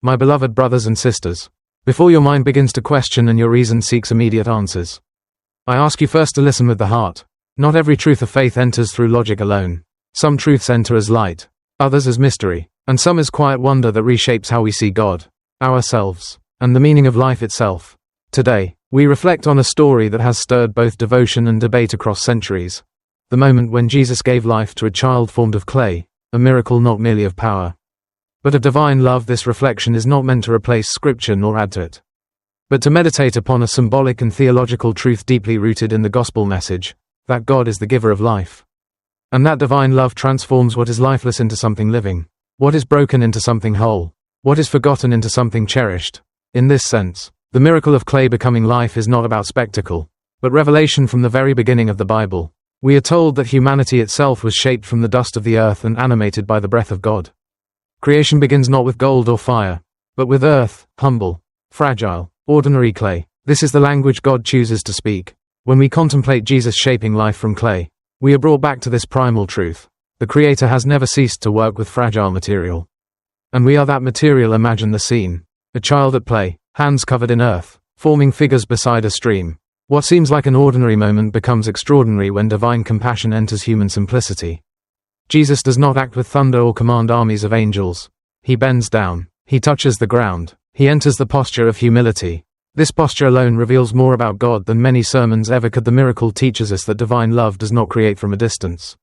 My beloved brothers and sisters, before your mind begins to question and your reason seeks immediate answers, I ask you first to listen with the heart. Not every truth of faith enters through logic alone. Some truths enter as light, others as mystery, and some as quiet wonder that reshapes how we see God, ourselves, and the meaning of life itself. Today, we reflect on a story that has stirred both devotion and debate across centuries. The moment when Jesus gave life to a child formed of clay, a miracle not merely of power, but of divine love. This reflection is not meant to replace Scripture nor add to it, but to meditate upon a symbolic and theological truth deeply rooted in the gospel message, that God is the giver of life, and that divine love transforms what is lifeless into something living, what is broken into something whole, what is forgotten into something cherished. In this sense, the miracle of clay becoming life is not about spectacle, but revelation. From the very beginning of the Bible, we are told that humanity itself was shaped from the dust of the earth and animated by the breath of God. Creation begins not with gold or fire, but with earth, humble, fragile, ordinary clay. This is the language God chooses to speak. When we contemplate Jesus shaping life from clay, we are brought back to this primal truth. The Creator has never ceased to work with fragile material. And we are that material. Imagine the scene. A child at play, hands covered in earth, forming figures beside a stream. What seems like an ordinary moment becomes extraordinary when divine compassion enters human simplicity. Jesus does not act with thunder or command armies of angels. He bends down. He touches the ground. He enters the posture of humility. This posture alone reveals more about God than many sermons ever could. The miracle teaches us that divine love does not create from a distance.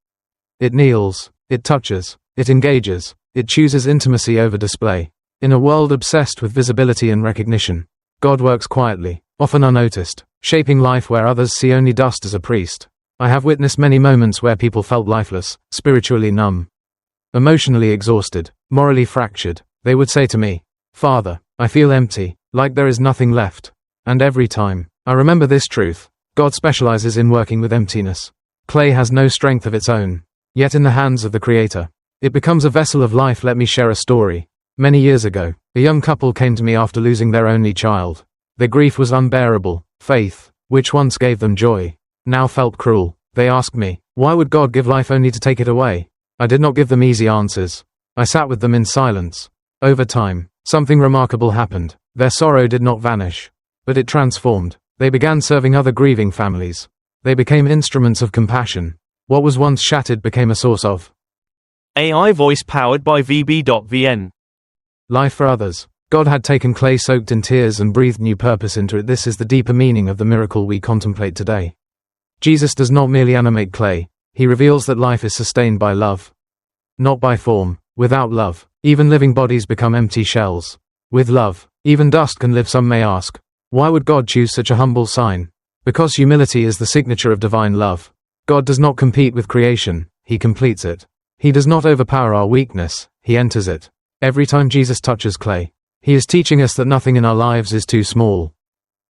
It kneels, it touches, it engages, it chooses intimacy over display. In a world obsessed with visibility and recognition, God works quietly, often unnoticed, shaping life where others see only dust. As a priest, I have witnessed many moments where people felt lifeless, spiritually numb, emotionally exhausted, morally fractured. They would say to me, "Father, I feel empty, like there is nothing left." And every time, I remember this truth: God specializes in working with emptiness. Clay has no strength of its own, yet in the hands of the Creator, it becomes a vessel of life. Let me share a story. Many years ago, a young couple came to me after losing their only child. Their grief was unbearable. Faith, which once gave them joy, now felt cruel. They asked me, why would God give life only to take it away? I did not give them easy answers. I sat with them in silence. Over time, something remarkable happened. Their sorrow did not vanish, but it transformed. They began serving other grieving families. They became instruments of compassion. What was once shattered became a source of AI voice powered by VB.VN. life for others. God had taken clay soaked in tears and breathed new purpose into it. This is the deeper meaning of the miracle we contemplate today. Jesus does not merely animate clay, he reveals that life is sustained by love, not by form. Without love, even living bodies become empty shells. With love, even dust can live. Some may ask, why would God choose such a humble sign? Because humility is the signature of divine love. God does not compete with creation, he completes it. He does not overpower our weakness, he enters it. Every time Jesus touches clay, he is teaching us that nothing in our lives is too small,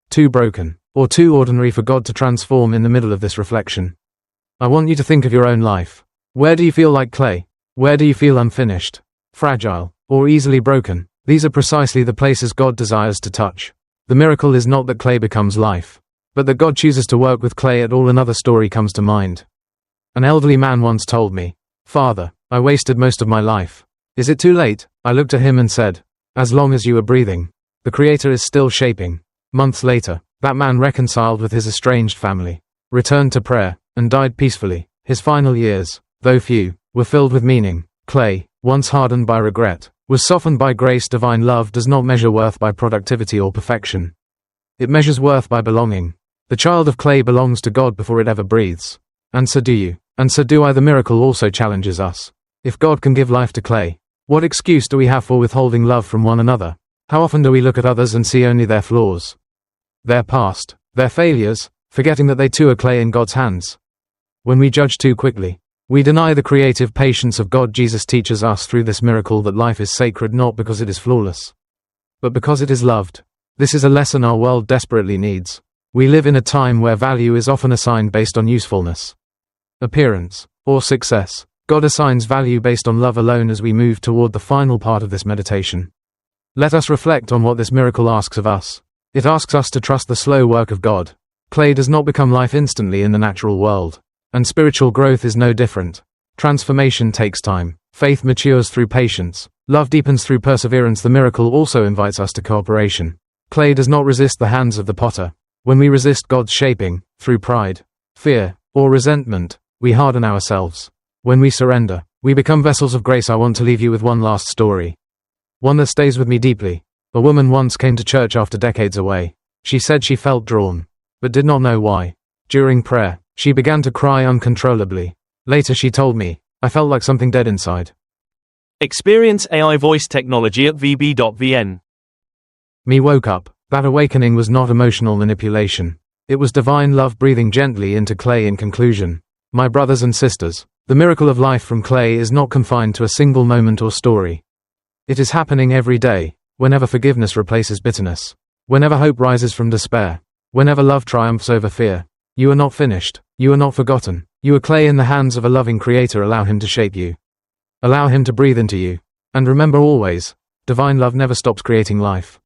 too broken, or too ordinary for God to transform. In the middle of this reflection, I want you to think of your own life. Where do you feel like clay? Where do you feel unfinished, fragile, or easily broken? These are precisely the places God desires to touch. The miracle is not that clay becomes life, but that God chooses to work with clay at all. Another story comes to mind. An elderly man once told me, "Father, I wasted most of my life. Is it too late?" I looked at him and said, "As long as you are breathing, the Creator is still shaping." Months later, that man reconciled with his estranged family, returned to prayer, and died peacefully. His final years, though few, were filled with meaning. Clay, once hardened by regret, was softened by grace. Divine love does not measure worth by productivity or perfection. It measures worth by belonging. The child of clay belongs to God before it ever breathes. And so do you. And so do I. The miracle also challenges us. If God can give life to clay, what excuse do we have for withholding love from one another? How often do we look at others and see only their flaws, their past, their failures, forgetting that they too are clay in God's hands? When we judge too quickly, we deny the creative patience of God. Jesus teaches us through this miracle that life is sacred not because it is flawless, but because it is loved. This is a lesson our world desperately needs. We live in a time where value is often assigned based on usefulness, appearance, or success. God assigns value based on love alone. As we move toward the final part of this meditation, let us reflect on what this miracle asks of us. It asks us to trust the slow work of God. Clay does not become life instantly in the natural world, and spiritual growth is no different. Transformation takes time. Faith matures through patience. Love deepens through perseverance. The miracle also invites us to cooperation. Clay does not resist the hands of the potter. When we resist God's shaping, through pride, fear, or resentment, we harden ourselves. When we surrender, we become vessels of grace. I want to leave you with one last story. One that stays with me deeply. A woman once came to church after decades away. She said she felt drawn, but did not know why. During prayer, she began to cry uncontrollably. Later she told me, I felt like something dead inside. Experience AI voice technology at vb.vn. Me woke up. That awakening was not emotional manipulation. It was divine love breathing gently into Clay. In conclusion, my brothers and sisters, the miracle of life from Clay is not confined to a single moment or story. It is happening every day, whenever forgiveness replaces bitterness, whenever hope rises from despair, whenever love triumphs over fear. You are not finished. You are not forgotten. You are clay in the hands of a loving Creator. Allow Him to shape you. Allow Him to breathe into you. And remember always, divine love never stops creating life.